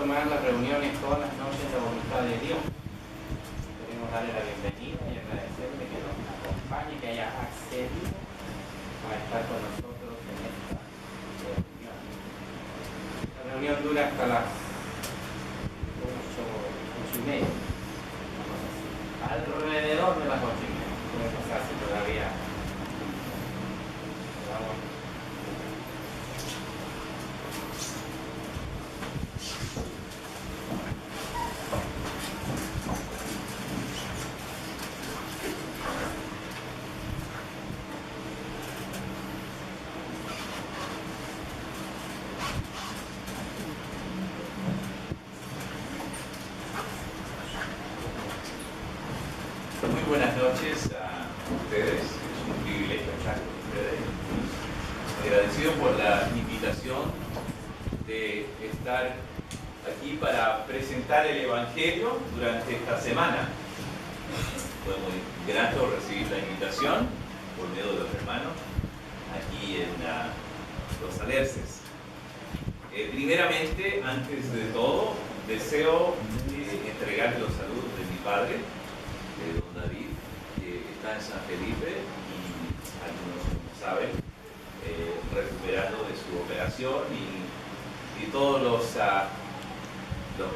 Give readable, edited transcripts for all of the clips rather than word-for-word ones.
tomar las reuniones todas las noches de la voluntad de Dios. Queremos darle la bienvenida y agradecerle que nos acompañe, que haya accedido a estar con nosotros en esta reunión. La reunión dura hasta las 8:30. Alrededor de las 8:30. Puede pasarse todavía. Vamos. Muy buenas noches a ustedes, es un privilegio estar con ustedes. Agradecido por la invitación de estar aquí para presentar el Evangelio durante esta semana. Fue muy grato recibir la invitación por medio de los hermanos aquí en Los Alerces. Primeramente, antes de todo, deseo entregar los saludos de mi padre, don David, que está en San Felipe y algunos saben, recuperando de su operación y todos los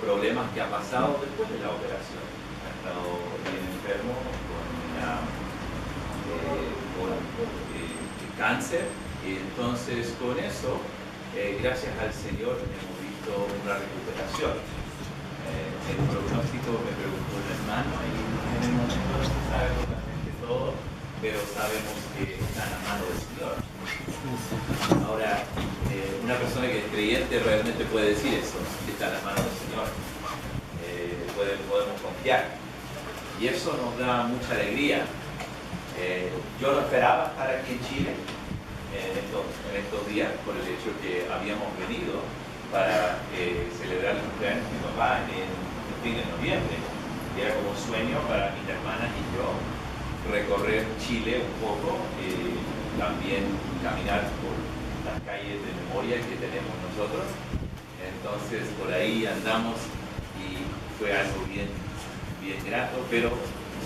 problemas que ha pasado después de la operación. Ha estado bien enfermo con cáncer, y entonces con eso, gracias al Señor, hemos visto una recuperación. El pronóstico me preguntó el hermano y en el momento no se sabe totalmente todo, pero sabemos que está en la mano del Señor. Ahora, una persona que es creyente realmente puede decir eso, que está en la mano del Señor. Podemos confiar. Y eso nos da mucha alegría. Yo no esperaba estar aquí en Chile en estos días por el hecho que habíamos venido para celebrar el cumpleaños de mi papá en fin de noviembre. Y era como un sueño para mis hermanas y yo recorrer Chile un poco, también caminar por las calles de memoria que tenemos nosotros. Entonces por ahí andamos y fue algo bien grato, pero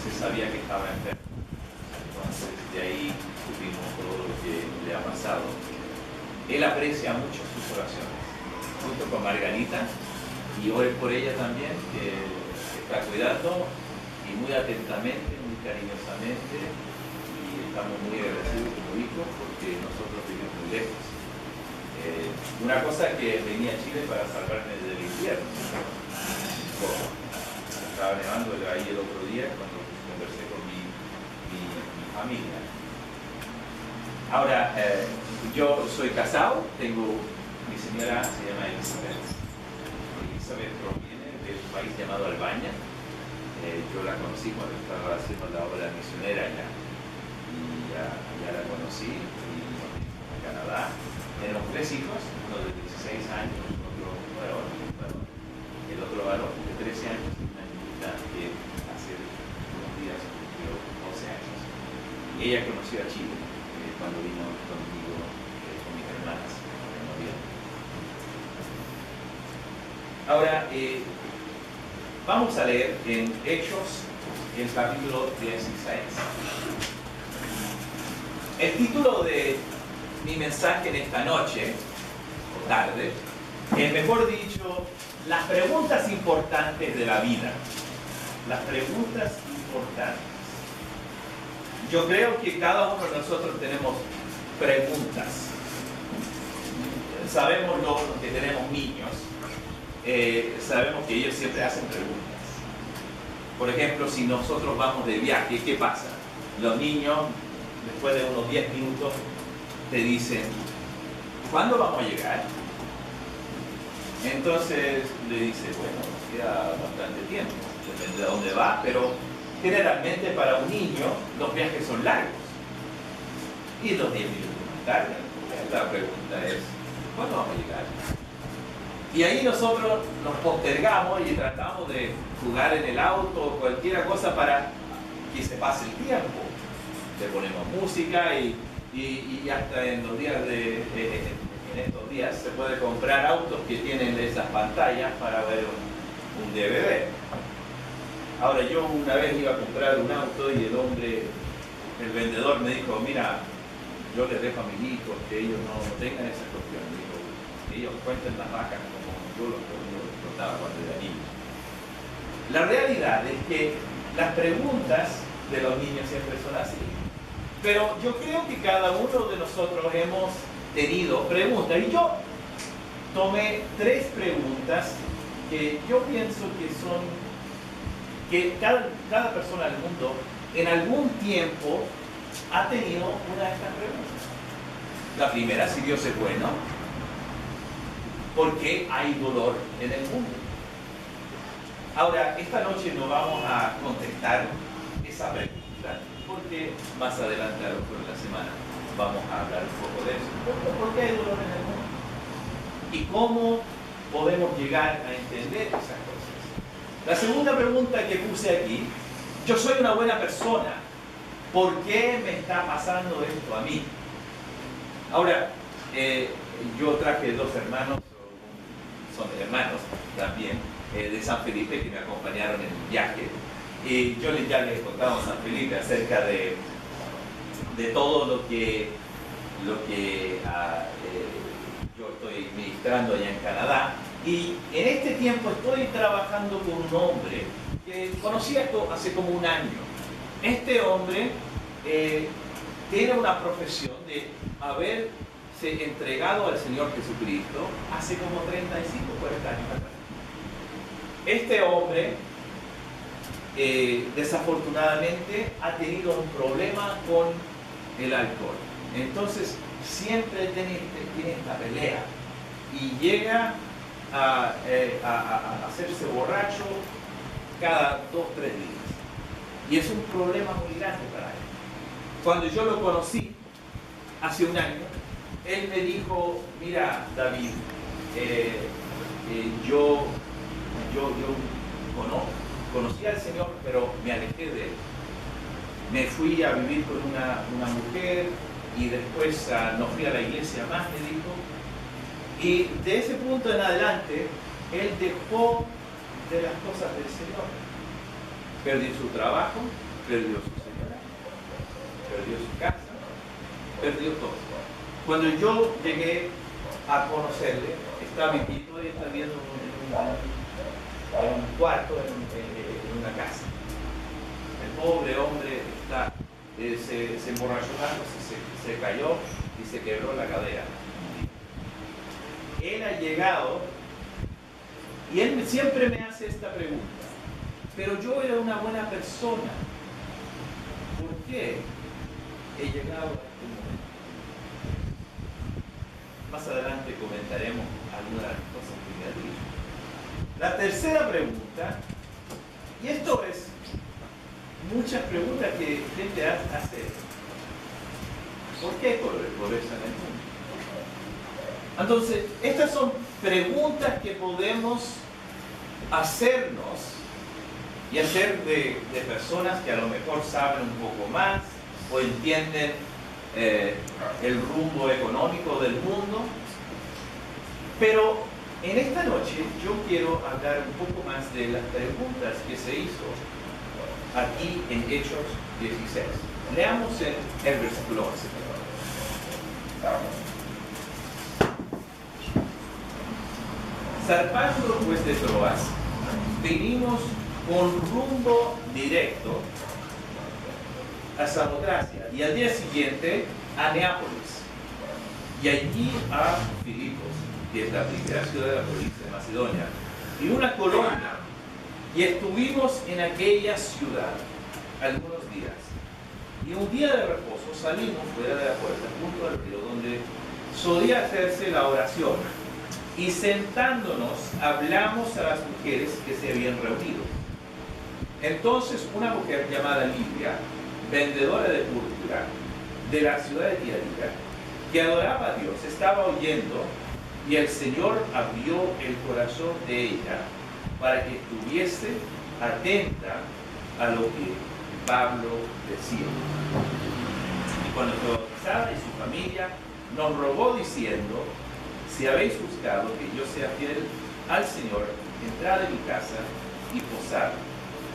se sabía que estaba enfermo. Entonces de ahí supimos todo lo que le ha pasado. Él aprecia mucho sus oraciones, junto con Margarita, y ore por ella también, que está cuidando y muy atentamente, muy cariñosamente, y estamos muy agradecidos como hijos porque nosotros vivimos muy lejos. Una cosa que venía a Chile para salvarme del invierno. Estaba nevando ahí el otro día cuando conversé con mi familia. Ahora, yo soy casado, mi señora se llama Elizabeth. Elizabeth proviene de un país llamado Albania. Yo la conocí cuando estaba haciendo la obra misionera allá. Y ya la conocí y nos vinimos a Canadá. Tenemos 3 hijos, uno de 16 años, otro varón, el otro varón de 13 años y una niñita que hace unos días cumplió 12 años. Y ella conoció a Chile cuando vino conmigo, con mis hermanas en noviembre. Ahora, vamos a leer en Hechos, el capítulo 16. El título de mi mensaje en esta noche, o tarde, es mejor dicho, las preguntas importantes de la vida. Las preguntas importantes. Yo creo que cada uno de nosotros tenemos preguntas. Sabemos los que tenemos niños, sabemos que ellos siempre hacen preguntas. Por ejemplo, si nosotros vamos de viaje, ¿qué pasa? Los niños, después de unos 10 minutos, te dicen, ¿cuándo vamos a llegar? Entonces le dice, bueno, nos queda bastante tiempo, depende de dónde va, pero generalmente para un niño los viajes son largos. Y los 10 minutos más tarde, la pregunta es, ¿cuándo vamos a llegar? Y ahí nosotros nos postergamos y tratamos de jugar en el auto o cualquier cosa para que se pase el tiempo. Le ponemos música y hasta en los días de en estos días se puede comprar autos que tienen esas pantallas para ver un DVD. Ahora, yo una vez iba a comprar un auto y el vendedor me dijo, mira, yo les dejo a mis hijos que ellos no tengan esas cuestiones. Dijo, que ellos cuenten las vacas como yo los contaba cuando era niño. La realidad es que las preguntas de los niños siempre son así. Pero yo creo que cada uno de nosotros hemos tenido preguntas. Y yo tomé 3 preguntas que yo pienso que cada persona del mundo en algún tiempo ha tenido una de estas preguntas. La primera, si Dios es bueno, ¿por qué hay dolor en el mundo? Ahora, esta noche no vamos a contestar esa pregunta, porque más adelante, a lo mejor en la semana, vamos a hablar un poco de eso. ¿Por qué hay dolor en el mundo? ¿Y cómo podemos llegar a entender esas cosas? La segunda pregunta que puse aquí, yo soy una buena persona, ¿por qué me está pasando esto a mí? Ahora, yo traje 2 hermanos, son hermanos también, de San Felipe, que me acompañaron en el viaje. Y yo ya les contaba a San Felipe acerca de todo lo que yo estoy ministrando allá en Canadá. Y en este tiempo estoy trabajando con un hombre que conocí hace como un año. Este hombre tiene una profesión de haberse entregado al Señor Jesucristo hace como 35 o 40 años atrás. Este hombre desafortunadamente ha tenido un problema con el alcohol. Entonces siempre tiene esta pelea y llega a hacerse borracho cada 2 o 3 días. Y es un problema muy grande para él. Cuando yo lo conocí hace un año, él me dijo, mira David, yo conocí al Señor, pero me alejé de él. Me fui a vivir con una mujer y después no fui a la iglesia más, me dijo. Y de ese punto en adelante, él dejó de las cosas del Señor. Perdió su trabajo, perdió su señora, perdió su casa, perdió todo. Cuando yo llegué a conocerle, estaba viviendo y estaba viviendo en un cuarto, en una casa. El pobre hombre se emborrachó tanto, se cayó y se quebró la cadera. Él ha llegado y él siempre me hace esta pregunta, pero yo era una buena persona, ¿por qué he llegado a este momento? Más adelante comentaremos algunas de las cosas que me ha dicho. La tercera pregunta, y esto es muchas preguntas que gente hace, ¿por qué pobreza en el mundo? Entonces, estas son preguntas que podemos hacernos y hacer de personas que a lo mejor saben un poco más o entienden el rumbo económico del mundo. Pero en esta noche yo quiero hablar un poco más de las preguntas que se hizo aquí en Hechos 16. Leamos el versículo 11. Zarpando pues de Troas, venimos con rumbo directo a Samotracia y al día siguiente a Neápolis y allí a Filipos, que es la primera ciudad de la provincia de Macedonia, y una colonia, y estuvimos en aquella ciudad algunos días. Y un día de reposo salimos fuera de la puerta, junto al río, donde solía hacerse la oración, y sentándonos hablamos a las mujeres que se habían reunido. Entonces una mujer llamada Lidia, vendedora de púrpura de la ciudad de Tiatira, que adoraba a Dios, estaba oyendo, y el Señor abrió el corazón de ella para que estuviese atenta a lo que Pablo decía. Y cuando fue bautizada y su familia, nos rogó diciendo si habéis buscado que yo sea fiel al Señor, entrad en mi casa y posad,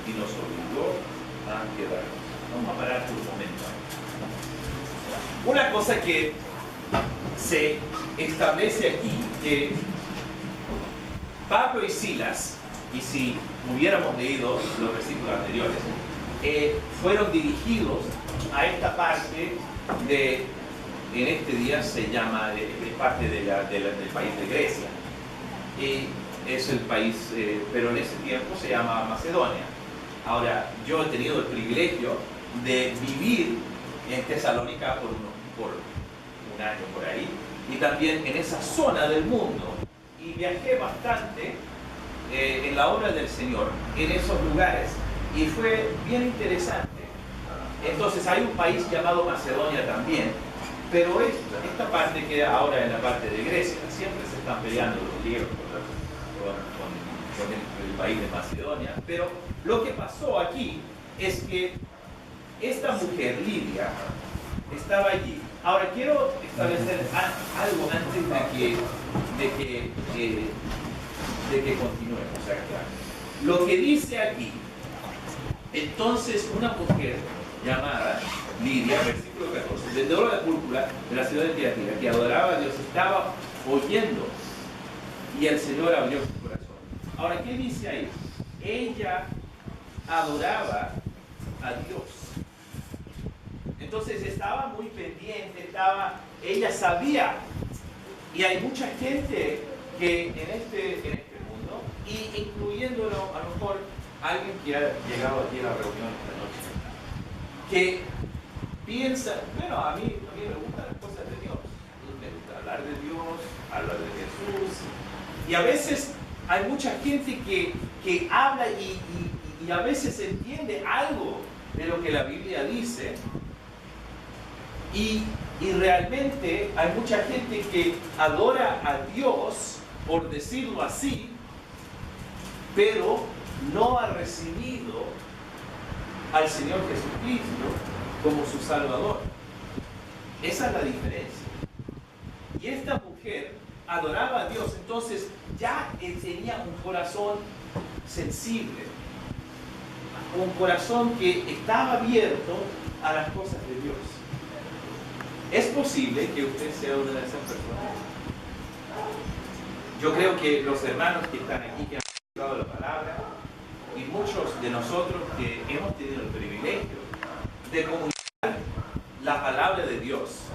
y nos obligó a quedarnos. Vamos a parar por un momento. Una cosa que se establece aquí, que Pablo y Silas, y si hubiéramos leído los versículos anteriores, fueron dirigidos a esta parte de, en este día se llama, es parte del país de Grecia. Es el país, pero en ese tiempo se llama Macedonia. Ahora, yo he tenido el privilegio de vivir en Tesalónica por un año por ahí, y también en esa zona del mundo, y viajé bastante en la obra del Señor en esos lugares, y fue bien interesante. Entonces hay un país llamado Macedonia también, pero esta parte queda ahora en la parte de Grecia. Siempre se están peleando los griegos con el país de Macedonia, pero lo que pasó aquí es que esta mujer, Lidia, estaba allí. Ahora quiero establecer algo antes de que continuemos acá. Lo que dice aquí, entonces una mujer llamada Lidia, versículo 14, vendedora de púrpura de la ciudad de Tiatira, que adoraba a Dios, estaba oyendo, y el Señor abrió su corazón. Ahora, ¿qué dice ahí? Ella adoraba a Dios. Entonces estaba muy pendiente, ella sabía, y hay mucha gente que en este mundo, y incluyéndolo a lo mejor alguien que ha llegado aquí a la reunión esta noche, que piensa, bueno, a mí me gustan las cosas de Dios, me gusta hablar de Dios, hablar de Jesús, y a veces hay mucha gente que habla y a veces entiende algo de lo que la Biblia dice, y realmente hay mucha gente que adora a Dios, por decirlo así, pero no ha recibido al Señor Jesucristo como su Salvador. Esa es la diferencia. Y esta mujer adoraba a Dios, entonces ya tenía un corazón sensible, un corazón que estaba abierto a las cosas de Dios. ¿Es posible que usted sea una de esas personas? Yo creo que los hermanos que están aquí, que han escuchado la palabra, y muchos de nosotros que hemos tenido el privilegio de comunicar la palabra de Dios,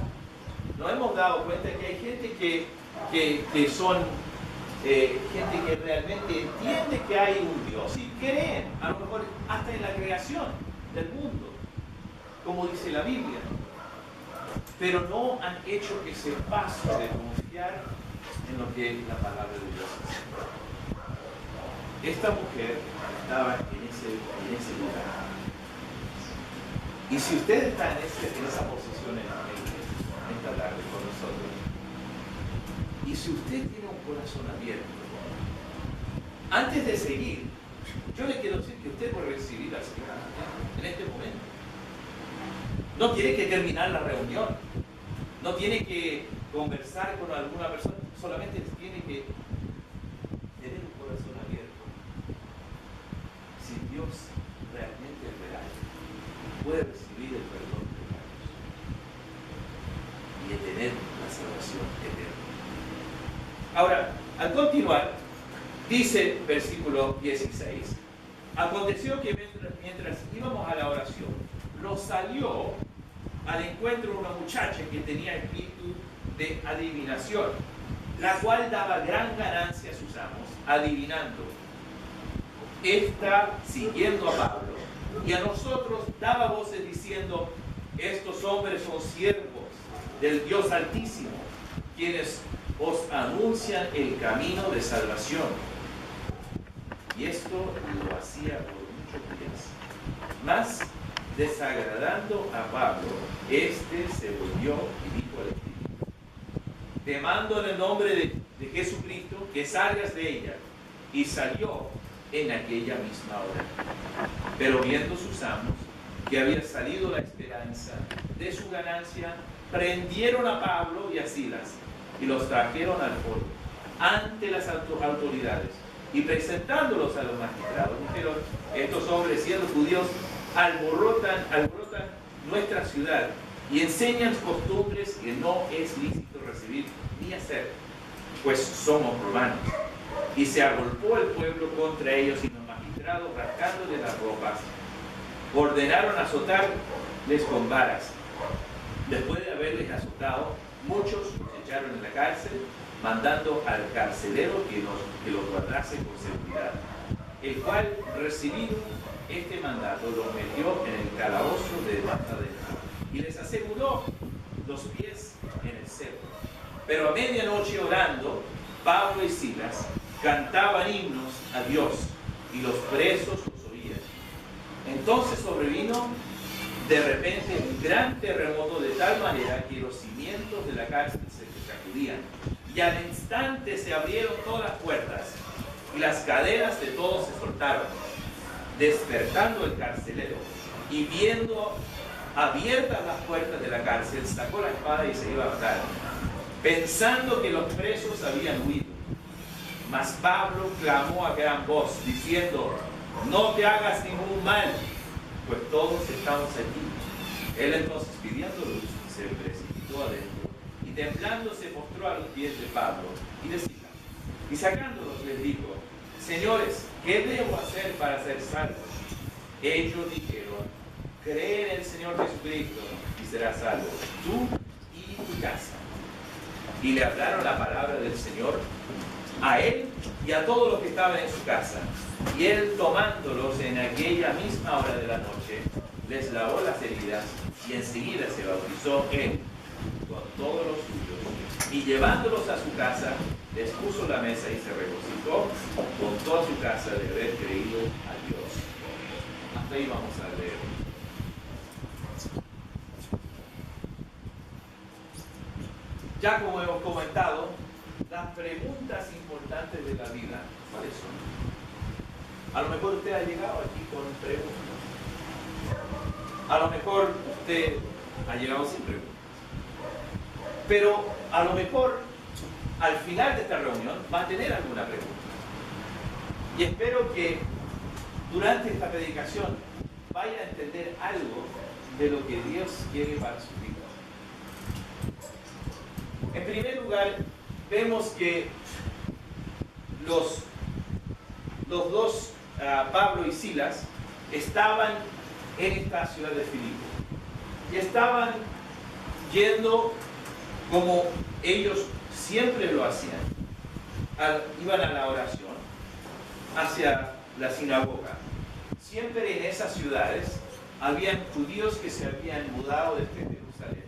nos hemos dado cuenta que hay gente que son gente que realmente entiende que hay un Dios y creen, a lo mejor hasta en la creación del mundo, como dice la Biblia, pero no han hecho ese paso de confiar en lo que la palabra de Dios dice. Esta mujer estaba en ese lugar. Y si usted está en esa posición en esta tarde con nosotros, y si usted tiene un corazón abierto, antes de seguir, yo le quiero decir que usted puede recibir al Señor en este momento. No tiene que terminar la reunión, no tiene que conversar con alguna persona, solamente tiene que tener un corazón abierto. Si Dios realmente es real, puede recibir el perdón de pecados y tener la salvación eterna. Ahora, al continuar, dice versículo 16, aconteció que mientras íbamos a la oración, nos salió al encuentro una muchacha que tenía espíritu de adivinación, la cual daba gran ganancia a sus amos, adivinando. Esta, siguiendo a Pablo, y a nosotros daba voces diciendo, estos hombres son siervos del Dios Altísimo, quienes os anuncian el camino de salvación. Y esto lo hacía por muchos días. Mas, desagradando a Pablo, este se volvió y dijo al espíritu, te mando en el nombre de Jesucristo que salgas de ella. Y salió en aquella misma hora. Pero viendo sus amos que había salido la esperanza de su ganancia, prendieron a Pablo y a Silas y los trajeron al foro ante las autoridades y presentándolos a los magistrados. Dijeron, estos hombres siendo judíos alborotan nuestra ciudad y enseñan costumbres que no es lícito recibir ni hacer, pues somos romanos. Y se agolpó el pueblo contra ellos, y los magistrados, rascándoles las ropas, ordenaron azotarles con varas. Después de haberles azotado, muchos los echaron en la cárcel, mandando al carcelero que los guardase por seguridad, el cual, recibido este mandato, los metió en el calabozo de Matadero y les aseguró los pies en el cerro. Pero a medianoche, orando, Pablo y Silas cantaban himnos a Dios, y los presos los oían. Entonces sobrevino de repente un gran terremoto, de tal manera que los cimientos de la cárcel se sacudían, y al instante se abrieron todas las puertas, y las cadenas de todos se soltaron. Despertando el carcelero, y viendo abiertas las puertas de la cárcel, sacó la espada y se iba a matar, pensando que los presos habían huido. Mas Pablo clamó a gran voz, diciendo, no te hagas ningún mal, pues todos estamos aquí. Él entonces, pidiendo luz, se precipitó adentro, y temblando se postró a los pies de Pablo y de Silas, y sacándolos les dijo, señores, ¿qué debo hacer para ser salvo? Ellos dijeron, cree en el Señor Jesucristo y serás salvo, tú y tu casa. Y le hablaron la palabra del Señor a él y a todos los que estaban en su casa. Y él, tomándolos en aquella misma hora de la noche, les lavó las heridas, y enseguida se bautizó él con todos los suyos. Y llevándolos a su casa, les puso la mesa y se regocijó con toda su casa de haber creído a Dios. Hasta ahí vamos a leer. Ya como hemos comentado, las preguntas importantes de la vida, ¿cuáles son? A lo mejor usted ha llegado aquí con preguntas. A lo mejor usted ha llegado sin preguntas. Pero a lo mejor al final de esta reunión va a tener alguna pregunta. Y espero que durante esta predicación vaya a entender algo de lo que Dios quiere para su vida. En primer lugar, vemos que los dos, Pablo y Silas, estaban en esta ciudad de Filipo. Y estaban yendo como ellos siempre lo hacían. Iban a la oración hacia la sinagoga. Siempre en esas ciudades habían judíos que se habían mudado desde Jerusalén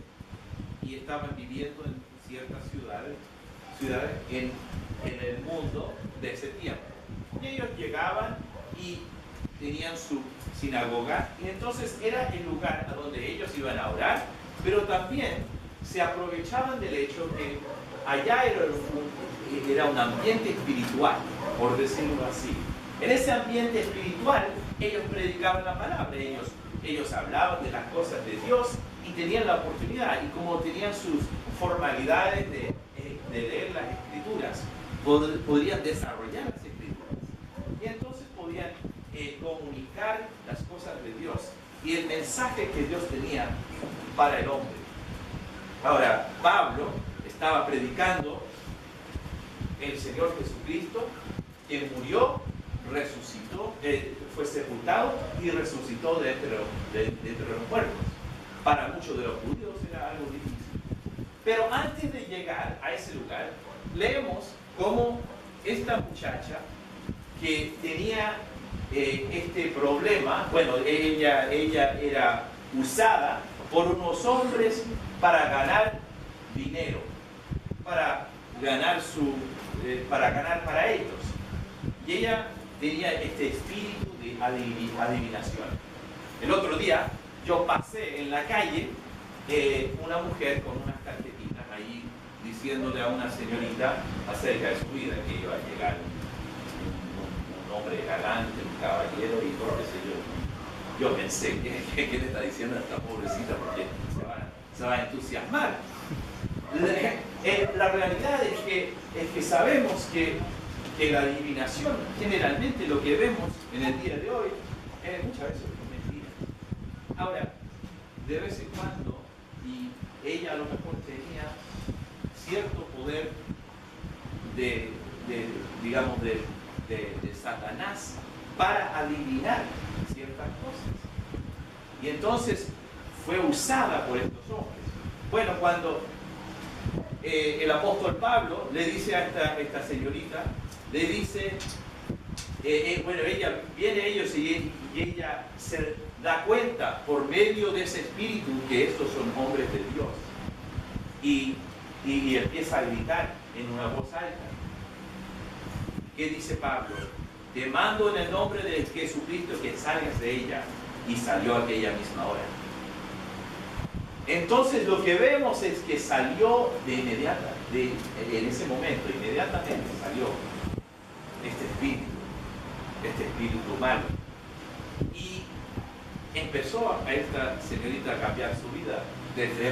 y estaban viviendo en ciertas ciudades en el mundo de ese tiempo. Y ellos llegaban y tenían su sinagoga, y entonces era el lugar a donde ellos iban a orar, pero también se aprovechaban del hecho que allá era un ambiente espiritual, por decirlo así. En ese ambiente espiritual ellos predicaban la palabra, ellos hablaban de las cosas de Dios y tenían la oportunidad, y como tenían sus formalidades de leer las escrituras, podrían desarrollar las escrituras, y entonces podían comunicar las cosas de Dios y el mensaje que Dios tenía para el hombre. Ahora, Pablo estaba predicando el Señor Jesucristo, quien murió, resucitó, fue sepultado y resucitó de entre los muertos. Para muchos de los judíos era algo difícil. Pero antes de llegar a ese lugar, leemos cómo esta muchacha que tenía este problema, bueno, ella era usada por unos hombres para ganar dinero, para ganar para ellos. Y ella tenía este espíritu de adivinación. El otro día yo pasé en la calle una mujer con unas tarjetitas ahí diciéndole a una señorita acerca de su vida, que iba a llegar un hombre galante, un caballero y todo, qué sé yo. Yo pensé, ¿qué le está diciendo a esta pobrecita? Porque se va a entusiasmar. la realidad es que sabemos que la adivinación, generalmente lo que vemos en el día de hoy, muchas veces es mentira. Ahora, de vez en cuando, y ella a lo mejor tenía cierto poder de Satanás para adivinar ciertas cosas. Y entonces fue usada por estos hombres. Bueno, cuando el apóstol Pablo le dice a esta señorita, le dice, ella viene a ellos y ella se da cuenta por medio de ese espíritu que estos son hombres de Dios. Y empieza a gritar en una voz alta. ¿Qué dice Pablo? Te mando en el nombre de Jesucristo que salgas de ella. Y salió aquella misma hora. Entonces lo que vemos es que salió en ese momento, inmediatamente salió este espíritu malo. Y empezó a esta señorita a cambiar su vida desde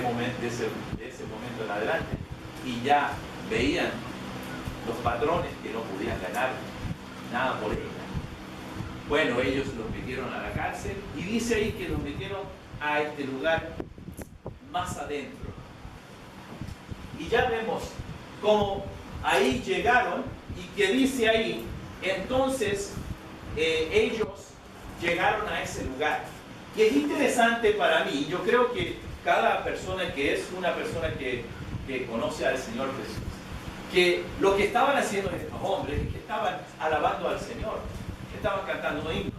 ese momento en adelante. Y ya veían los patrones que no podían ganar nada por ella. Bueno, ellos los metieron a la cárcel y dice ahí que los metieron a este lugar más adentro. Y ya vemos cómo ahí llegaron y que dice ahí, entonces ellos llegaron a ese lugar. Y es interesante para mí, yo creo que cada persona que es una persona que conoce al Señor Jesús, que lo que estaban haciendo estos hombres es que estaban alabando al Señor, que estaban cantando himnos.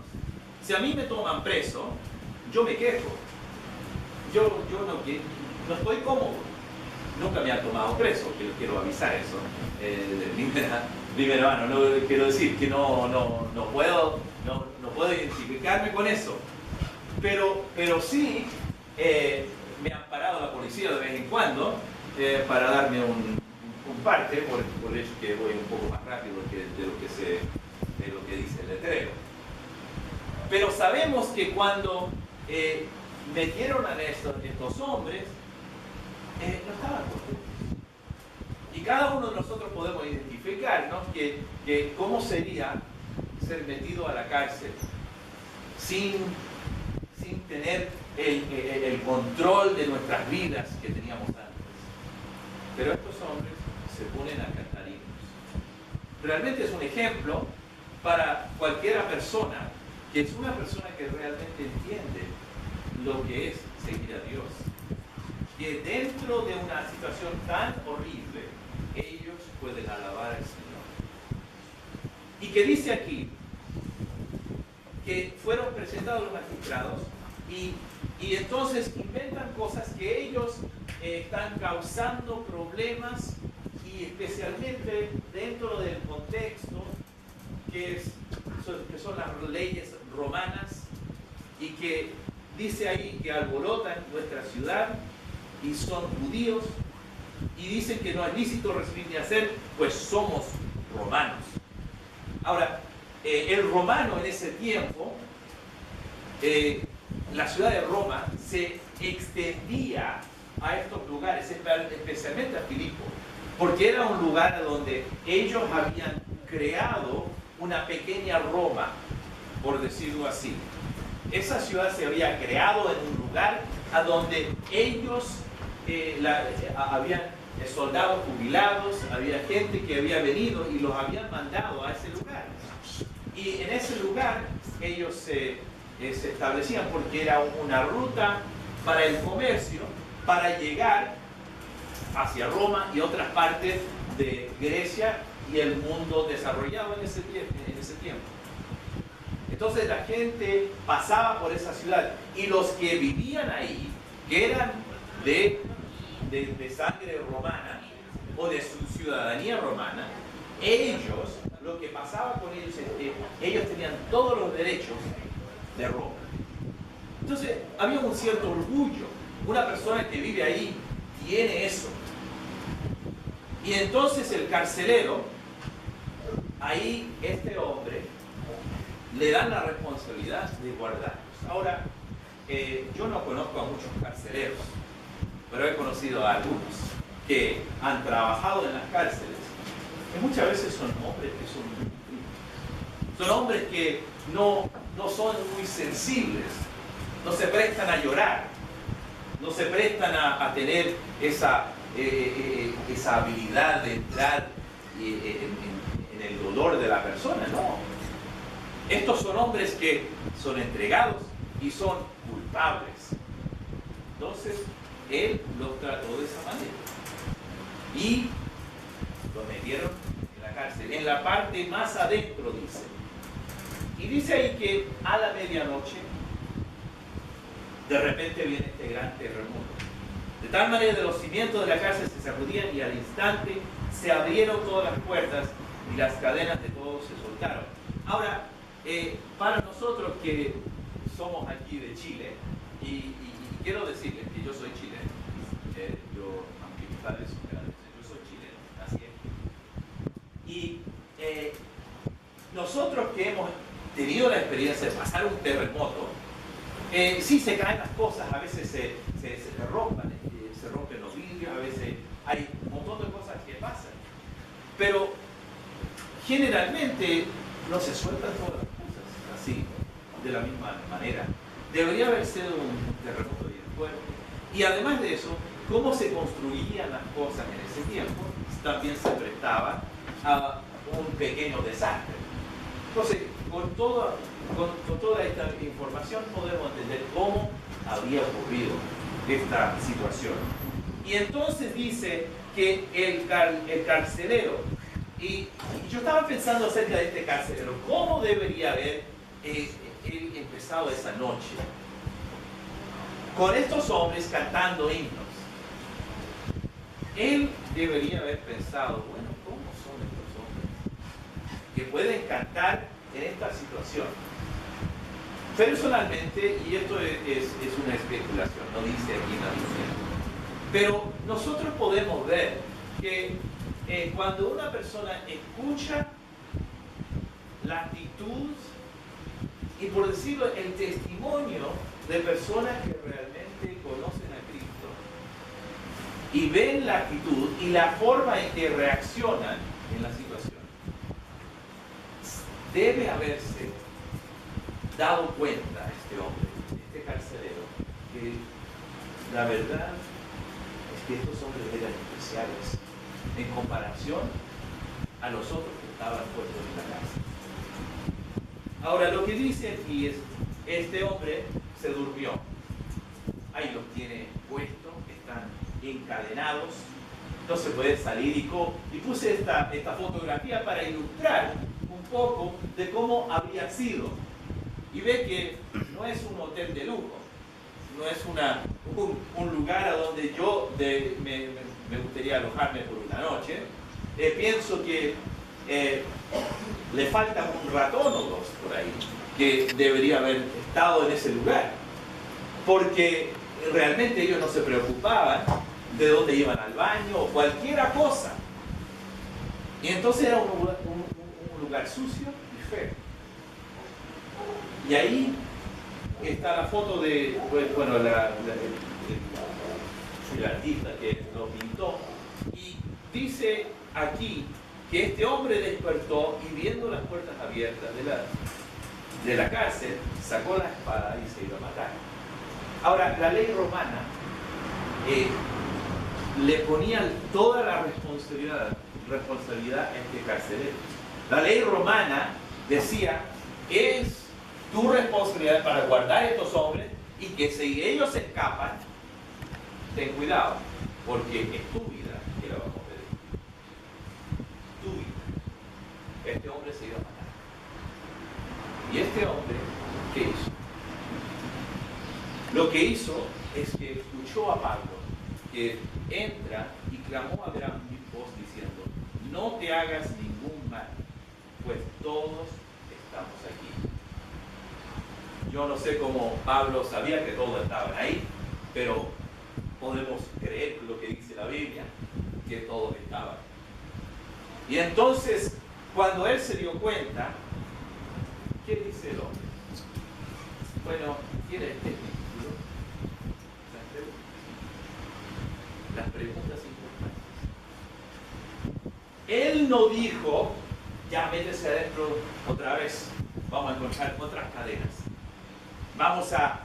Si a mí me toman preso, yo me quejo. Yo no estoy cómodo. Nunca me han tomado preso, quiero avisar eso. Primero, no quiero decir que no puedo identificarme con eso. Pero sí me han parado la policía de vez en cuando para darme un parte por el hecho que voy un poco más rápido de lo que dice el letrero. Pero sabemos que cuando metieron a estos hombres, no estaban contentos. Y cada uno de nosotros podemos identificarnos que cómo sería ser metido a la cárcel sin tener el control de nuestras vidas que teníamos antes. Pero estos hombres se ponen a cantar himnos. Realmente es un ejemplo para cualquiera persona que es una persona que realmente entiende lo que es seguir a Dios. Que dentro de una situación tan horrible, ellos pueden alabar al Señor. Y que dice aquí que fueron presentados los magistrados y entonces inventan cosas que ellos están causando problemas, y especialmente dentro del contexto que son las leyes romanas, y que dice ahí que alborotan nuestra ciudad y son judíos y dicen que no es lícito recibir ni hacer, pues somos romanos. Ahora, el romano en ese tiempo, la ciudad de Roma se extendía a estos lugares, especialmente a Filipo, porque era un lugar donde ellos habían creado una pequeña Roma, por decirlo así. Esa ciudad se había creado en un lugar a donde ellos habían soldados jubilados, había gente que había venido y los habían mandado a ese lugar. Y en ese lugar ellos se establecían porque era una ruta para el comercio, para llegar hacia Roma y otras partes de Grecia y el mundo desarrollado en ese tiempo. Entonces la gente pasaba por esa ciudad y los que vivían ahí, que eran de sangre romana o de su ciudadanía romana, ellos, lo que pasaba con ellos es que ellos tenían todos los derechos de Roma. Entonces había un cierto orgullo. Una persona que vive ahí tiene eso. Y entonces el carcelero, ahí este hombre, le dan la responsabilidad de guardarlos. Ahora, yo no conozco a muchos carceleros, pero he conocido a algunos que han trabajado en las cárceles, que muchas veces son hombres que son hombres que no son muy sensibles, no se prestan a llorar, no se prestan a tener esa habilidad de entrar en el dolor de la persona, no. Estos son hombres que son entregados y son culpables. Entonces, él los trató de esa manera. Y los metieron en la cárcel, en la parte más adentro, dice. Y dice ahí que a la medianoche, de repente viene este gran terremoto. De tal manera que los cimientos de la cárcel se sacudían y al instante se abrieron todas las puertas y las cadenas de todos se soltaron. Ahora, para nosotros que somos aquí de Chile, y quiero decirles que yo soy chileno, aunque mis padres son canadienses, yo soy chileno, así es. Y nosotros que hemos tenido la experiencia de pasar un terremoto, sí se caen las cosas, a veces se rompen los vidrios, a veces hay un montón de cosas que pasan. Pero generalmente no se sueltan todas las cosas así, de la misma manera. Debería haber sido un terremoto bien fuerte. Y además de eso, cómo se construían las cosas en ese tiempo también se prestaba a un pequeño desastre. Entonces, con toda esta información podemos entender cómo había ocurrido esta situación. Y entonces dice que el carcelero, y yo estaba pensando acerca de este carcelero, ¿cómo debería haber él empezado esa noche? Con estos hombres cantando himnos. Él debería haber pensado, bueno, ¿cómo son estos hombres que pueden cantar en esta situación? Personalmente, y esto es una especulación, no dice aquí en la Biblia, pero nosotros podemos ver que cuando una persona escucha la actitud y, por decirlo, el testimonio de personas que realmente conocen a Cristo y ven la actitud y la forma en que reaccionan en la situación, debe haberse dado cuenta este hombre, este carcelero, que la verdad es que estos hombres eran especiales en comparación a los otros que estaban puestos en la cárcel. Ahora, lo que dice aquí es, este hombre se durmió. Ahí los tiene puestos, están encadenados, no se puede salir. Y puse esta fotografía para ilustrar un poco de cómo habría sido. Y ve que no es un hotel de lujo, no es un lugar a donde yo me gustaría alojarme por una noche. Pienso que le falta un ratón o dos por ahí, que debería haber estado en ese lugar. Porque realmente ellos no se preocupaban de dónde iban al baño o cualquier cosa. Y entonces era un lugar sucio y feo. Y ahí está la foto de, bueno, el artista que lo pintó. Y dice aquí que este hombre despertó y viendo las puertas abiertas de la cárcel, sacó la espada y se iba a matar. Ahora, la ley romana le ponía toda la responsabilidad a este carcelero. La ley romana decía, es tu responsabilidad para guardar a estos hombres y que si ellos se escapan, ten cuidado, porque es tu vida que la vamos a pedir. Tu vida. Este hombre se iba a matar. Y este hombre, ¿qué hizo? Lo que hizo es que escuchó a Pablo, que entra y clamó a gran voz diciendo, no te hagas ningún mal, pues todos estamos aquí. Yo no sé cómo Pablo sabía que todos estaban ahí, pero podemos creer lo que dice la Biblia, que todos estaban. Y entonces, cuando él se dio cuenta, ¿qué dice el hombre? Bueno, ¿quiere este título? Las preguntas importantes. Él no dijo, ya métese adentro otra vez, vamos a encontrar otras cadenas. Vamos a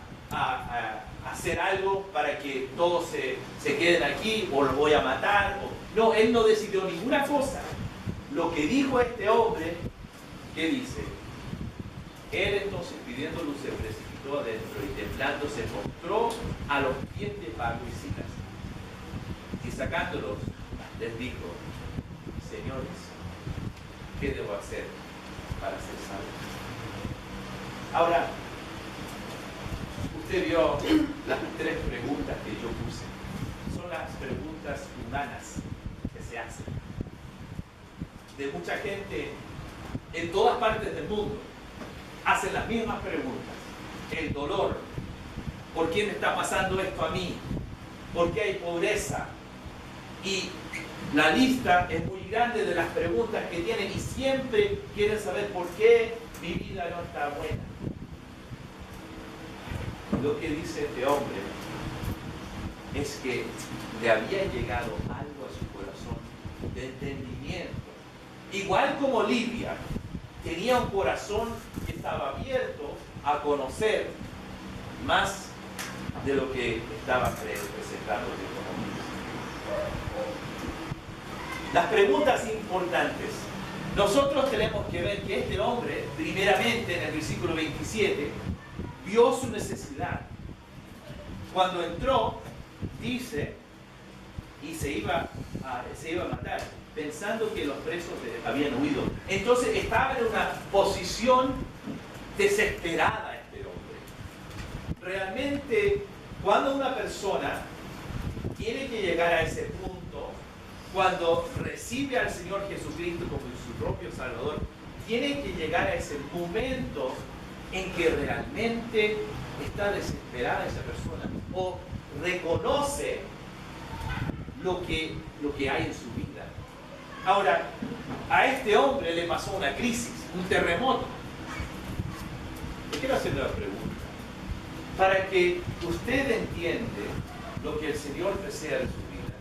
hacer algo para que todos se queden aquí, o los voy a matar. No, él no decidió ninguna cosa. Lo que dijo este hombre, ¿qué dice? Él entonces, pidiendo luz, se precipitó adentro y temblando se postró a los pies de Pablo y Silas. Y sacándolos, les dijo, señores, ¿qué debo hacer para ser salvo? Ahora, usted vio las tres preguntas que yo puse. Son las preguntas humanas que se hacen. De mucha gente en todas partes del mundo hacen las mismas preguntas. El dolor. ¿Por qué me está pasando esto a mí? ¿Por qué hay pobreza? Y la lista es muy grande de las preguntas que tienen y siempre quieren saber por qué mi vida no está buena. Lo que dice este hombre es que le había llegado algo a su corazón de entendimiento. Igual como Lidia tenía un corazón que estaba abierto a conocer más de lo que estaba presentando de economía. Las preguntas importantes. Nosotros tenemos que ver que este hombre, primeramente en el versículo 27, vio su necesidad. Cuando entró, dice, y se iba a matar, pensando que los presos habían huido. Entonces estaba en una posición desesperada este hombre. Realmente, cuando una persona tiene que llegar a ese punto, cuando recibe al Señor Jesucristo como su propio Salvador, tiene que llegar a ese momento en que realmente está desesperada esa persona o reconoce lo que hay en su vida. Ahora, a este hombre le pasó una crisis, un terremoto. Yo quiero hacerle una pregunta. Para que usted entiende lo que el Señor desea de su vida,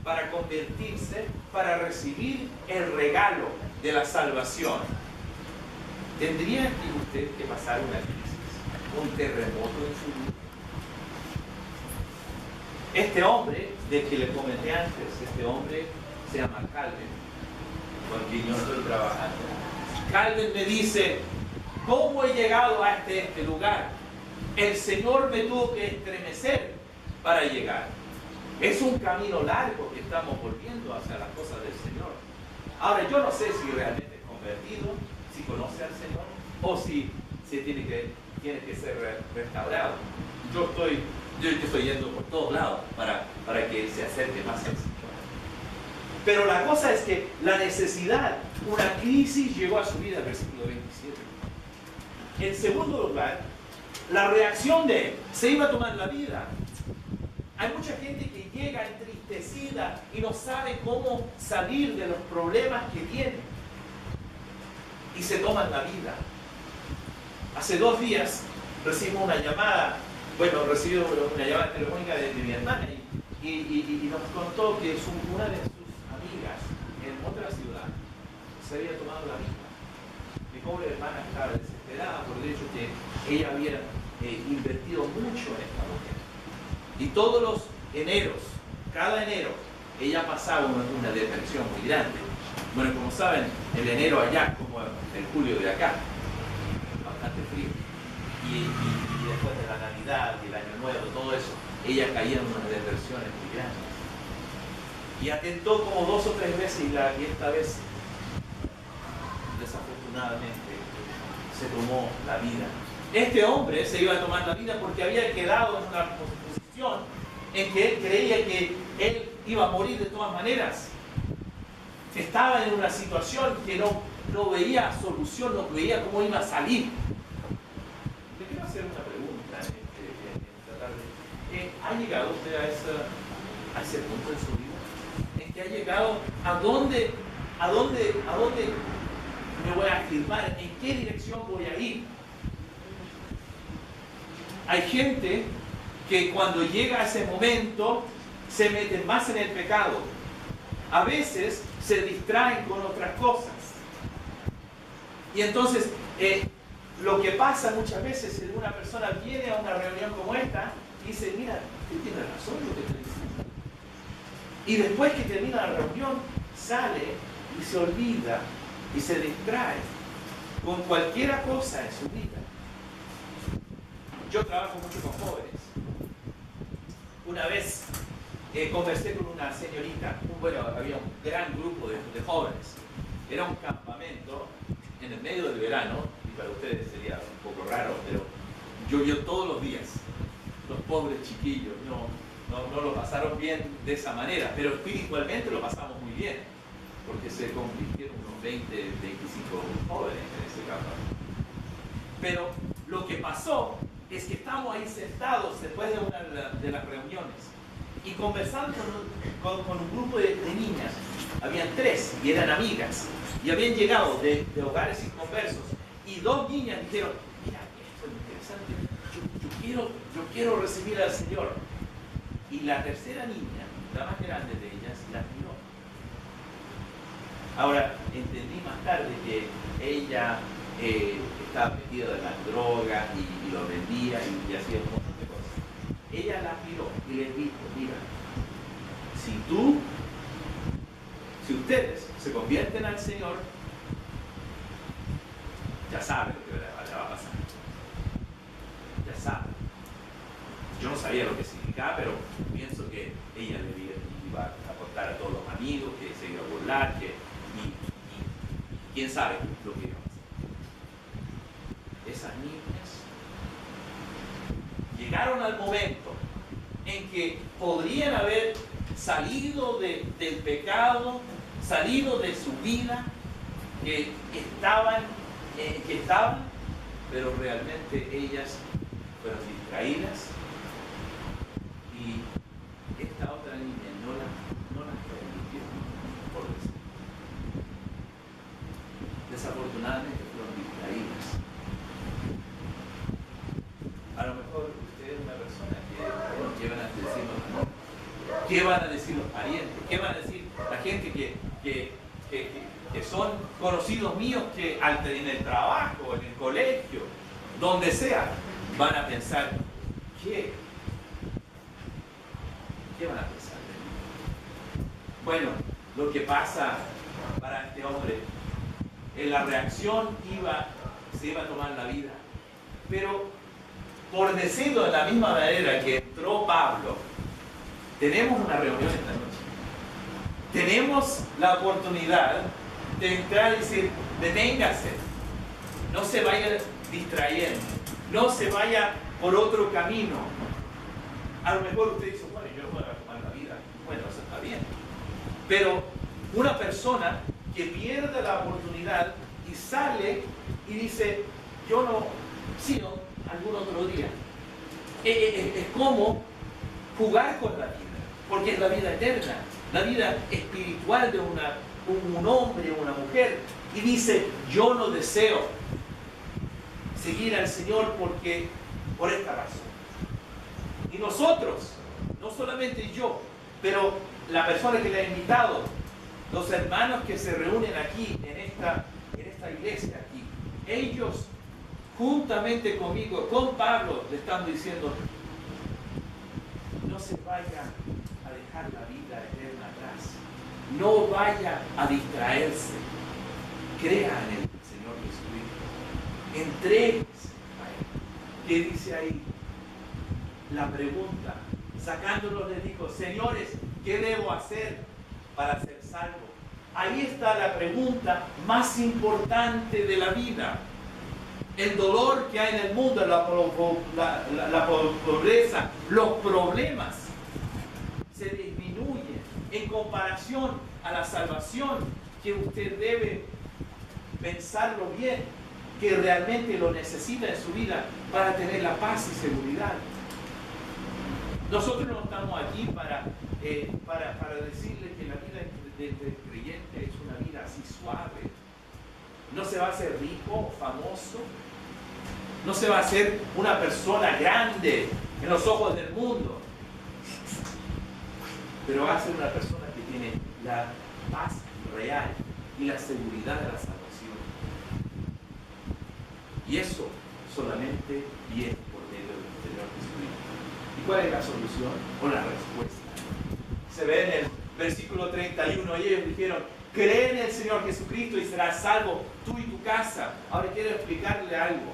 para convertirse, para recibir el regalo de la salvación, ¿tendría usted que pasar una crisis, un terremoto en su vida? Este hombre, del que le comenté antes, este hombre se llama Calvin, con quien yo estoy trabajando. Calvin me dice, ¿cómo he llegado a este lugar? El Señor me tuvo que estremecer para llegar. Es un camino largo que estamos volviendo hacia las cosas del Señor. Ahora, yo no sé si realmente es convertido, si conoce al Señor, o si tiene que ser restaurado. Yo estoy yendo por todos lados para que se acerque más al Señor. Pero la cosa es que la necesidad, una crisis llegó a su vida, versículo 27. En segundo lugar, la reacción de él, se iba a tomar la vida. Hay mucha gente que llega entristecida y no sabe cómo salir de los problemas que tiene. Y se toman la vida. Hace 2 días recibimos una llamada, recibí una llamada telefónica de mi hermana y nos contó que una de sus amigas en otra ciudad se había tomado la vida. Mi pobre hermana estaba desesperada por el hecho que ella había invertido mucho en esta mujer. Y todos los eneros, cada enero, ella pasaba una depresión muy grande. Bueno, como saben, el enero allá, como el julio de acá, bastante frío. Y después de la Navidad y el Año Nuevo, todo eso, ella caía en unas depresiones muy grandes. Y atentó como 2 o 3 veces y esta vez, desafortunadamente, se tomó la vida. Este hombre se iba a tomar la vida porque había quedado en una posición en que él creía que él iba a morir de todas maneras. Estaba en una situación que no veía solución, no veía cómo iba a salir. Le quiero hacer una pregunta esta tarde. ¿Ha llegado usted a ese punto en su vida? ¿En que ha llegado? ¿A dónde me voy a afirmar? ¿En qué dirección voy a ir? Hay gente que cuando llega a ese momento se mete más en el pecado a veces se distraen con otras cosas. Y entonces, lo que pasa muchas veces es que una persona viene a una reunión como esta y dice, mira, usted tiene razón lo que estoy diciendo. Y después que termina la reunión, sale y se olvida y se distrae con cualquier cosa en su vida. Yo trabajo mucho con jóvenes. Una vez conversé con una señorita, había un gran grupo de jóvenes. Era un campamento en el medio del verano, y para ustedes sería un poco raro, pero llovió todos los días. Los pobres chiquillos no lo pasaron bien de esa manera, pero espiritualmente lo pasamos muy bien, porque se convirtieron unos 20, 25 jóvenes en ese campamento. Pero lo que pasó es que estamos ahí sentados después de una de las reuniones y conversando con un grupo de niñas. Habían 3 y eran amigas y habían llegado de hogares inconversos, y 2 niñas dijeron, mira, esto es interesante, yo quiero recibir al Señor. Y la tercera niña, la más grande de ellas, la miró. Ahora, entendí más tarde que ella estaba metida en las drogas y lo vendía y hacía un montón de cosas. Ella la miró y les dijo, mira, si ustedes se convierten al Señor, ya saben lo que le va a pasar. Ya saben. Yo no sabía lo que significaba, pero pienso que ella le iba a contar a todos los amigos, que se iba a burlar, y quién sabe lo que iba a pasar. Esas niñas llegaron al momento en que podrían haber salido del pecado, salido de su vida, que estaban, pero realmente ellas fueron distraídas, y esta otra niña no las permitió, por decir. Desafortunadamente fueron distraídas. A lo mejor usted es una persona que van a decir los amigos, qué van a decir los parientes, qué van a decir la gente que son conocidos míos, que en el trabajo, en el colegio, donde sea, van a pensar, ¿qué van a pensar de mí? Bueno, lo que pasa para este hombre, en la reacción se iba a tomar la vida, pero por decirlo de la misma manera que entró Pablo, tenemos una reunión esta noche. Tenemos la oportunidad de entrar y decir, deténgase, no se vaya distrayendo, no se vaya por otro camino. A lo mejor usted dice, bueno, yo no voy a tomar la vida. Bueno, eso está bien. Pero una persona que pierde la oportunidad y sale y dice, yo no, sino algún otro día. Es como jugar con la vida, porque es la vida eterna, la vida espiritual de un hombre o una mujer, y dice, yo no deseo seguir al Señor por esta razón. Y nosotros, no solamente yo, pero la persona que le ha invitado, los hermanos que se reúnen aquí en esta iglesia aquí, ellos juntamente conmigo, con Pablo, le estamos diciendo, no se vaya a dejar la vida eterna atrás, no vaya a distraerse, crea en el Señor Jesucristo, entréguese a Él. ¿Qué dice ahí? La pregunta, sacándolo, le dijo, señores, ¿qué debo hacer para ser salvo? Ahí está la pregunta más importante de la vida. El dolor que hay en el mundo, la pobreza, los problemas se disminuyen en comparación a la salvación, que usted debe pensarlo bien, que realmente lo necesita en su vida para tener la paz y seguridad. Nosotros no estamos aquí para decirle que la vida del creyente es una vida así suave. No se va a hacer rico o famoso. No se va a hacer una persona grande en los ojos del mundo. Pero va a ser una persona que tiene la paz real y la seguridad de la salvación. Y eso solamente viene por medio del Señor Jesucristo. ¿Y cuál es la solución o la respuesta? Se ve en el versículo 31, y ellos dijeron: cree en el Señor Jesucristo y serás salvo tú y tu casa. Ahora quiero explicarle algo.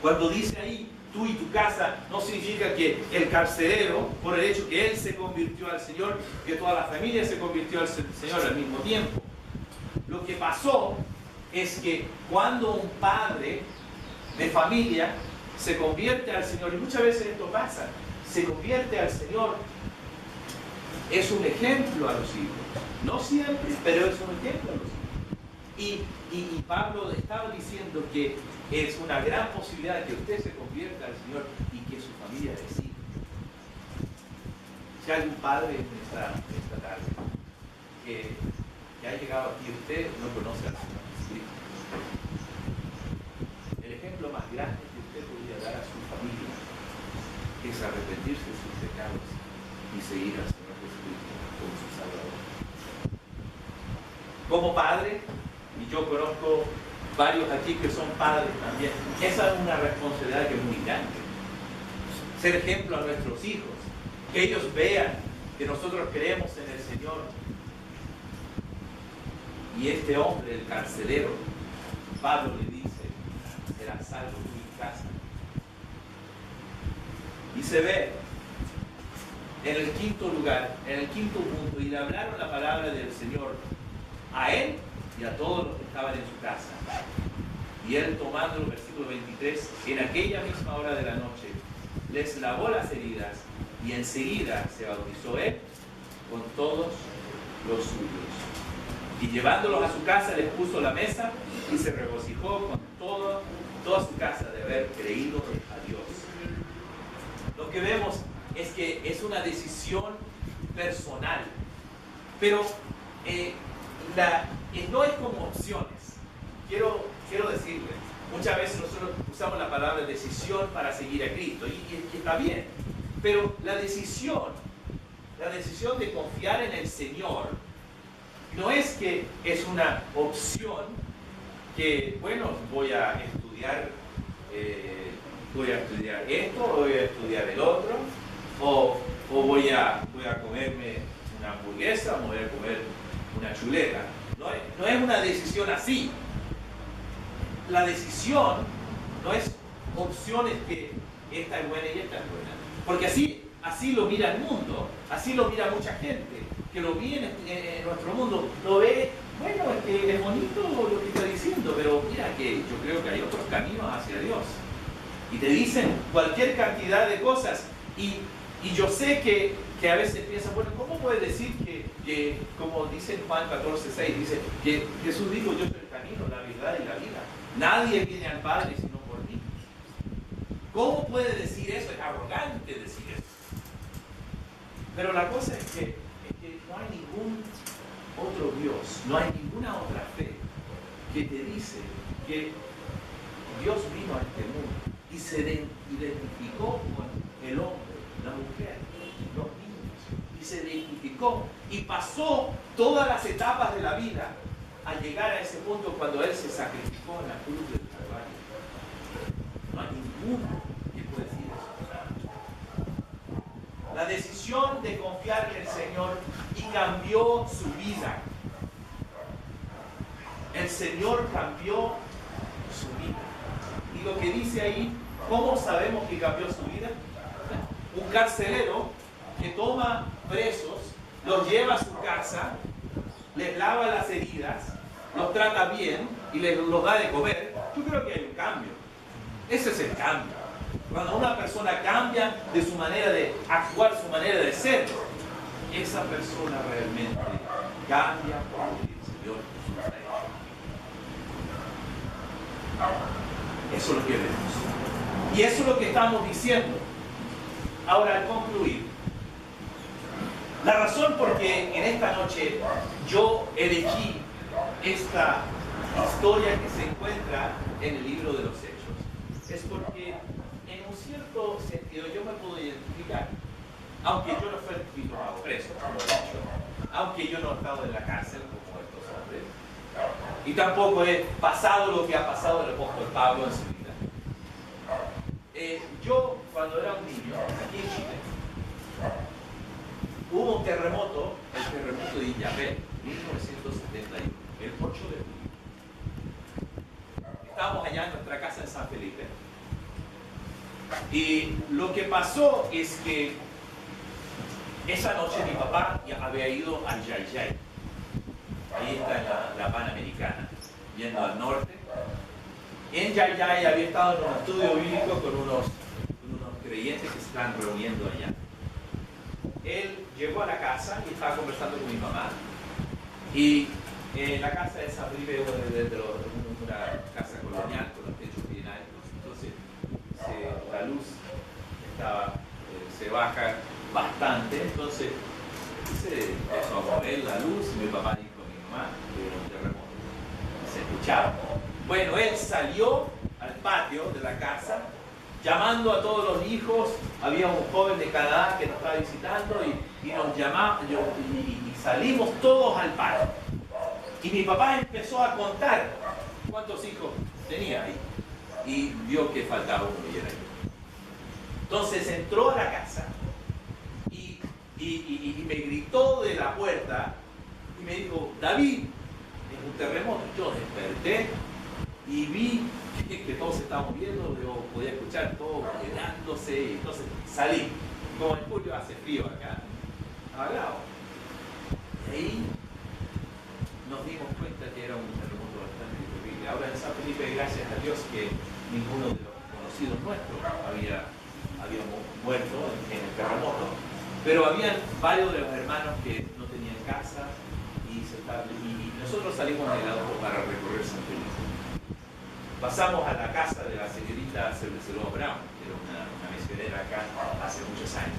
Cuando dice ahí tú y tu casa, no significa que el carcelero, por el hecho que él se convirtió al Señor, que toda la familia se convirtió al Señor al mismo tiempo. Lo que pasó es que cuando un padre de familia se convierte al Señor, y muchas veces esto pasa, se convierte al Señor, es un ejemplo a los hijos. No siempre, pero es un ejemplo a los hijos. Y Pablo estaba diciendo que es una gran posibilidad que usted se convierta al Señor y que su familia le siga. Si hay un padre en esta tarde que ha llegado aquí, usted no conoce al Señor Jesucristo. El ejemplo más grande que usted podría dar a su familia es arrepentirse de sus pecados y seguir al Señor Jesucristo como su Salvador. Como padre, y yo conozco varios aquí que son padres también, esa es una responsabilidad que es muy grande. Ser ejemplo a nuestros hijos, que ellos vean que nosotros creemos en el Señor. Y este hombre, el carcelero, Pablo le dice: será salvo tú y tu casa. Y se ve en el quinto lugar, en el quinto punto, y le hablaron la palabra del Señor a él y a todos los que estaban en su casa. Y él, tomando el versículo 23, en aquella misma hora de la noche, les lavó las heridas, y enseguida se bautizó él con todos los suyos. Y llevándolos a su casa, les puso la mesa y se regocijó con toda su casa de haber creído a Dios. Lo que vemos es que es una decisión personal, pero no es como opciones. Quiero decirles, muchas veces nosotros usamos la palabra decisión para seguir a Cristo, y está bien, pero la decisión de confiar en el Señor no es que es una opción que, bueno, voy a estudiar esto, o voy a estudiar el otro, o voy a comerme una hamburguesa, o voy a comer una chuleta. No es una decisión así. La decisión no es opciones que esta es buena y esta es buena. Porque así lo mira el mundo, así lo mira mucha gente, que lo ve en nuestro mundo, lo ve, bueno, es que es bonito lo que está diciendo, pero mira que yo creo que hay otros caminos hacia Dios. Y te dicen cualquier cantidad de cosas, y yo sé que a veces piensan, bueno, ¿cómo puedes decir que como dice en Juan 14:6, dice que Jesús dijo: yo soy el camino, la verdad y la vida? Nadie viene al Padre sino por mí. ¿Cómo puede decir eso? Es arrogante decir eso. Pero la cosa es que no hay ningún otro Dios, no hay ninguna otra fe que te dice que Dios vino a este mundo y se identificó con el hombre, la mujer, los niños, y se identificó y pasó todas las etapas de la vida a llegar a ese punto cuando Él se sacrificó en la cruz del Calvario. No hay ninguno que pueda decir eso. La decisión de confiar en el Señor y cambió su vida. El Señor cambió su vida. Y lo que dice ahí, ¿cómo sabemos que cambió su vida? Un carcelero que toma presos, los lleva a su casa, les lava las heridas, los trata bien y los da de comer. Yo creo que hay un cambio. Ese es el cambio. Cuando una persona cambia de su manera de actuar, su manera de ser, esa persona realmente cambia por lo que el Señor Jesús ha hecho. Eso es lo que vemos. Y eso es lo que estamos diciendo. Ahora, al concluir, la razón por qué en esta noche yo elegí esta historia que se encuentra en el libro de los Hechos es porque en un cierto sentido yo me puedo identificar, aunque yo no fui tomado preso, como he dicho, aunque yo no he estado en la cárcel como estos hombres, y tampoco he pasado lo que ha pasado el apóstol Pablo en su vida. Yo, cuando era un niño, aquí en Chile, hubo un terremoto, el terremoto de Illapel, 1971, el 8 de julio. Estábamos allá en nuestra casa en San Felipe. Y lo que pasó es que esa noche mi papá ya había ido al Yayay. Ahí está la Panamericana, yendo al norte. En Yayay había estado en un estudio bíblico con unos creyentes que se estaban reuniendo allá. Él llegó a la casa y estaba conversando con mi mamá. Y la casa de San Felipe es una casa colonial con los techos bien altos. Entonces la luz se baja bastante. Entonces se empezó a mover la luz y mi papá dijo a mi mamá que era un terremoto. Se escuchaba. Bueno, él salió al patio de la casa llamando a todos los hijos. Había un joven de Canadá que nos estaba visitando y nos llamaba y salimos todos al patio. Y mi papá empezó a contar cuántos hijos tenía ahí y vio que faltaba uno y era yo. Entonces entró a la casa y me gritó de la puerta y me dijo: David, es un terremoto. Yo desperté y vi que todo se estaba moviendo, yo podía escuchar todo llenándose, y entonces salí. Como en julio hace frío acá, al lado. Y ahí nos dimos cuenta que era un terremoto bastante terrible. Ahora en San Felipe, gracias a Dios que ninguno de los conocidos nuestros había muerto en el terremoto. Pero había varios de los hermanos que no tenían casa y nosotros salimos del auto para recorrer San Felipe. Pasamos a la casa de la señorita Cerveceroa Brown, que era una misionera acá hace muchos años.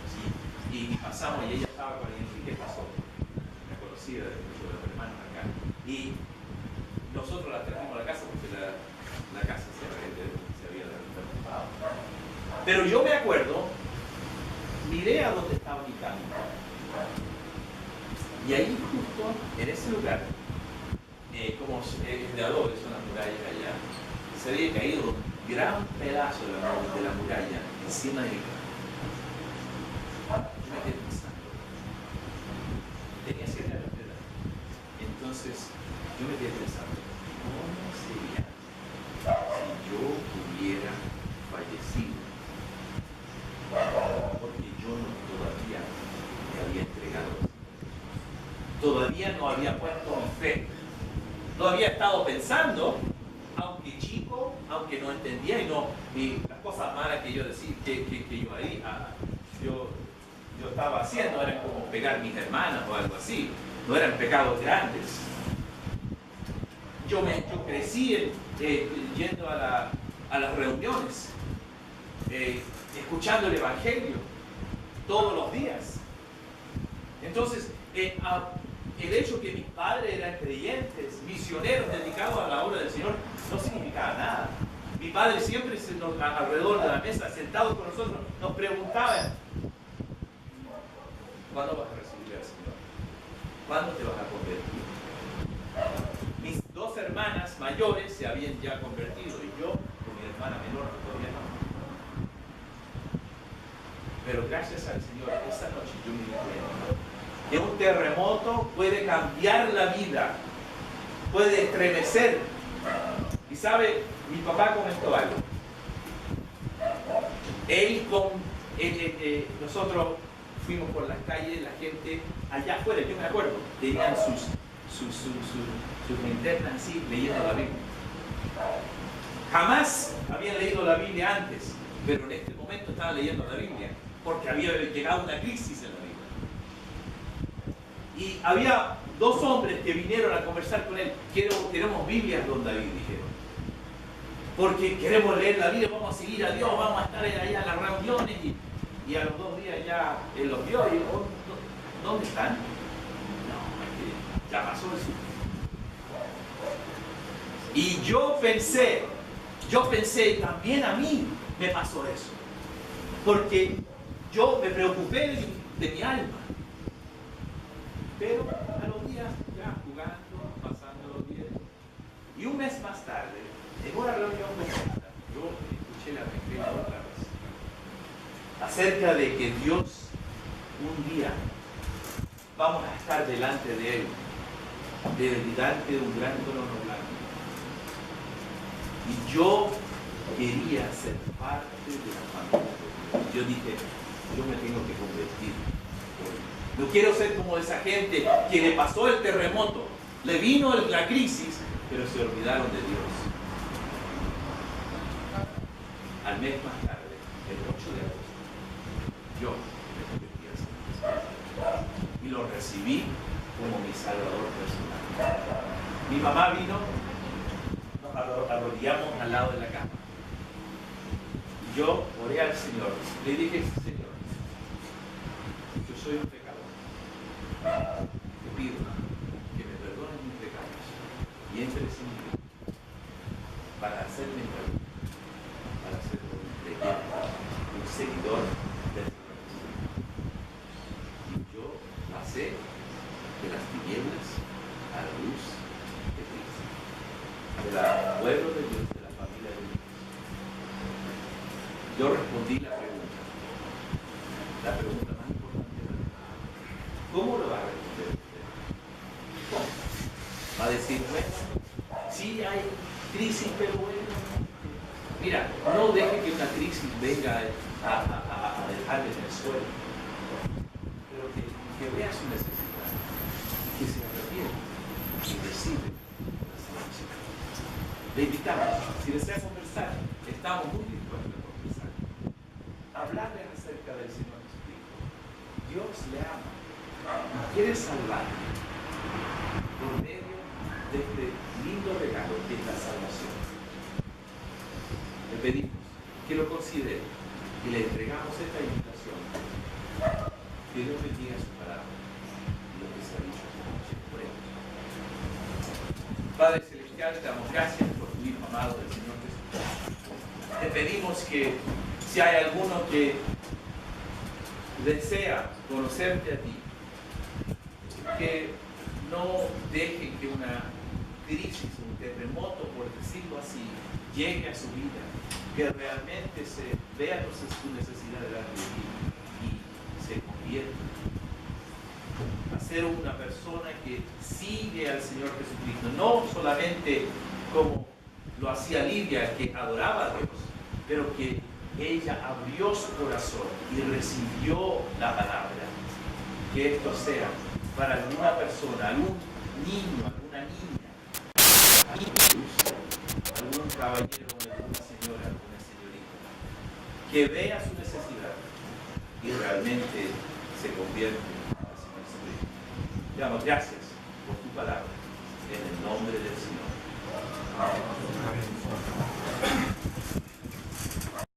Y pasamos y ella estaba con Enrique Pasó, una conocida de muchos de los hermanos acá. Y nosotros la trajimos a la casa porque la casa se había derrumbado. Pero yo me acuerdo, miré a dónde estaba mi camino. Y ahí justo, en ese lugar, como es de adobe, son las murallas allá, se había caído un gran pedazo de la muralla encima de mi casa. Yo me quedé pensando. Tenía 7 años de edad. Entonces, yo me quedé pensando, ¿cómo sería si yo hubiera fallecido? Porque yo todavía me había entregado. Todavía no había puesto mi fe. No había estado pensando, aunque chico, aunque no entendía y las cosas malas que yo decía, yo estaba haciendo eran como pegar a mis hermanas o algo así, no eran pecados grandes. Yo crecí yendo a las reuniones, escuchando el Evangelio todos los días. Entonces, el hecho que mis padres eran creyentes, misioneros dedicados a la obra del Señor, no significaba nada. Mi padre siempre alrededor de la mesa, sentado con nosotros, nos preguntaban: ¿cuándo vas a recibir al Señor? ¿Cuándo te vas a convertir? Mis 2 hermanas mayores se habían ya convertido y yo, con mi hermana menor, todavía no. Pero gracias al Señor, esa noche yo me di cuenta que un terremoto puede cambiar la vida, puede estremecer. Y sabe, mi papá comentó algo. Nosotros fuimos por las calles, la gente allá afuera, yo me acuerdo, tenían sus linternas así, leyendo la Biblia. Jamás habían leído la Biblia antes, pero en este momento estaban leyendo la Biblia, porque había llegado una crisis en la Biblia. Y había 2 hombres que vinieron a conversar con él. Queremos Biblias, don David, dijeron. Porque queremos leer la Biblia, vamos a seguir a Dios, vamos a estar allá en las reuniones. Y a los 2 días ya él los vio y dijo: ¿dónde están? No, es que ya pasó eso. Y yo pensé, también a mí me pasó eso. Porque yo me preocupé de mi alma. Pero Y un mes más tarde, en una reunión como esta, yo escuché la Evangelio otra vez acerca de que Dios un día vamos a estar delante de Él, delante de un gran trono blanco. Y yo quería ser parte de la familia de Dios. Yo dije, yo me tengo que convertir. No quiero ser como esa gente que le pasó el terremoto, le vino la crisis, pero se olvidaron de Dios. Al mes más tarde, el 8 de agosto, yo me convertí al Señor y lo recibí como mi Salvador personal. Mi mamá vino, nos arrodillamos al lado de la cama. Y yo oré al Señor, le dije, Señor, yo soy un pecador. Te pido que me perdones mis pecados y entres en mí para hacerme perdón, para ser un creyente, un seguidor del Señor Jesucristo. Y yo pasé de las tinieblas a la luz de Cristo, del pueblo de Dios, de la familia de Dios. Yo respondí la pregunta más importante de la vida. ¿Cómo lo va a responder usted? ¿Cómo? Va a decir, bueno, sí hay crisis, pero bueno. Mira, no deje que una crisis venga a dejarle en el suelo, pero que vea su necesidad y que se arrepienta y recibe la salvación. Le invitamos, si desea conversar, estamos muy dispuestos a conversar. Hablarle acerca del Señor Jesucristo. Dios le ama y quiere salvarle por medio de este lindo regalo que es la salvación. Le pedimos que lo considere y le entregamos esta invitación. Que Dios bendiga su palabra y lo que se ha dicho esta noche. Oremos. Padre Celestial, te damos gracias por tu Hijo amado del Señor Jesucristo. Te pedimos que si hay alguno que desea conocerte a ti, que no deje que una crisis, un terremoto, por decirlo así, llegue a su vida, que realmente se vea su necesidad delante de ti y se convierta a ser una persona que sigue al Señor Jesucristo, no solamente como lo hacía Lidia, que adoraba a Dios, pero que ella abrió su corazón y recibió la palabra. Que esto sea para alguna persona, algún niño, alguna niña, algún caballero, alguna señora, alguna señorita, que vea su necesidad y realmente se convierte al Señor Jesucristo. Te damos gracias por tu palabra, en el nombre del Señor. Amén.